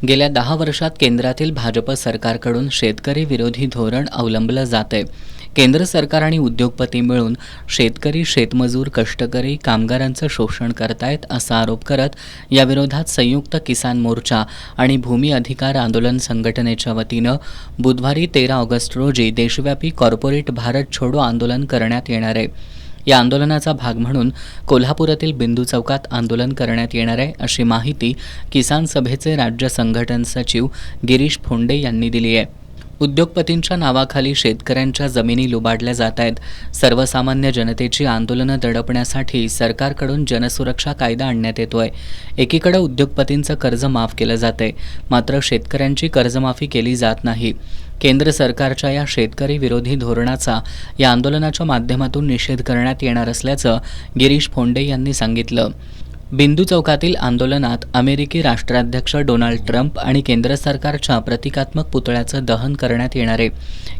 गेल्या 10 वर्षात केंद्रातील भाजप सरकारकडून शेतकरी विरोधी धोरण अवलंबलं जातंय. केंद्र सरकार आणि उद्योगपती मिळून शेतकरी, शेतमजूर, कष्टकरी, कामगारांचं शोषण करतायत असा आरोप करत याविरोधात संयुक्त किसान मोर्चा आणि भूमी अधिकार आंदोलन संघटनेच्या वतीनं बुधवारी 13 ऑगस्ट रोजी देशव्यापी कॉर्पोरेट भारत छोडो आंदोलन करण्यात येणार आहे. या आंदोलनाचा भाग म्हणून कोल्हापुरातील बिंदू चौकात आंदोलन करण्यात येणार आहे, अशी माहिती किसान सभेचे राज्य संघटन सचिव गिरीश फोंडे यांनी दिली आहे. उद्योगपतींच्या नावाखाली शेतकऱ्यांच्या जमिनी लुबाडल्या जात आहेत. सर्वसामान्य जनतेची आंदोलनं दडपण्यासाठी सरकारकडून जनसुरक्षा कायदा आणण्यात येतोय. एकीकडे उद्योगपतींचं कर्ज माफ केलं जातंय, मात्र शेतकऱ्यांची कर्जमाफी केली जात नाही. केंद्र सरकारच्या या शेतकरी विरोधी धोरणाचा या आंदोलनाच्या माध्यमातून निषेध करण्यात येणार असल्याचं गिरीश फोंडे यांनी सांगितलं. बिंदू चौकातील आंदोलनात अमेरिकी राष्ट्राध्यक्ष डोनाल्ड ट्रम्प आणि केंद्र सरकारच्या प्रतिकात्मक पुतळ्याचं दहन करण्यात येणार आहे.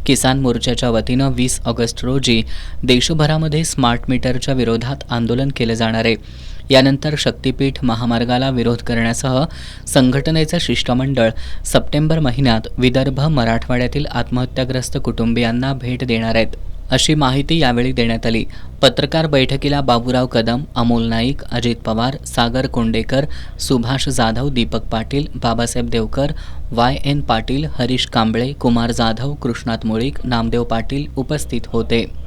किसान मोर्चाच्या वतीनं 20 ऑगस्ट रोजी देशभरामध्ये स्मार्ट मीटरच्या विरोधात आंदोलन केलं जाणार आहे. यानंतर शक्तीपीठ महामार्गाला विरोध करण्यासह संघटनेचं शिष्टमंडळ सप्टेंबर महिन्यात विदर्भ, मराठवाड्यातील आत्महत्याग्रस्त कुटुंबियांना भेट देणार आहेत, अशी माहिती यावेळी देण्यात आली. पत्रकार बैठकीला बाबूराव कदम, अमोल नाईक, अजित पवार, सागर कोंडेकर, सुभाष जाधव, दीपक पाटील, बाबासाहेब देवकर, YN पाटील, हरीश कांबळे, कुमार जाधव, कृष्णात मुळीक, नामदेव पाटील उपस्थित होते.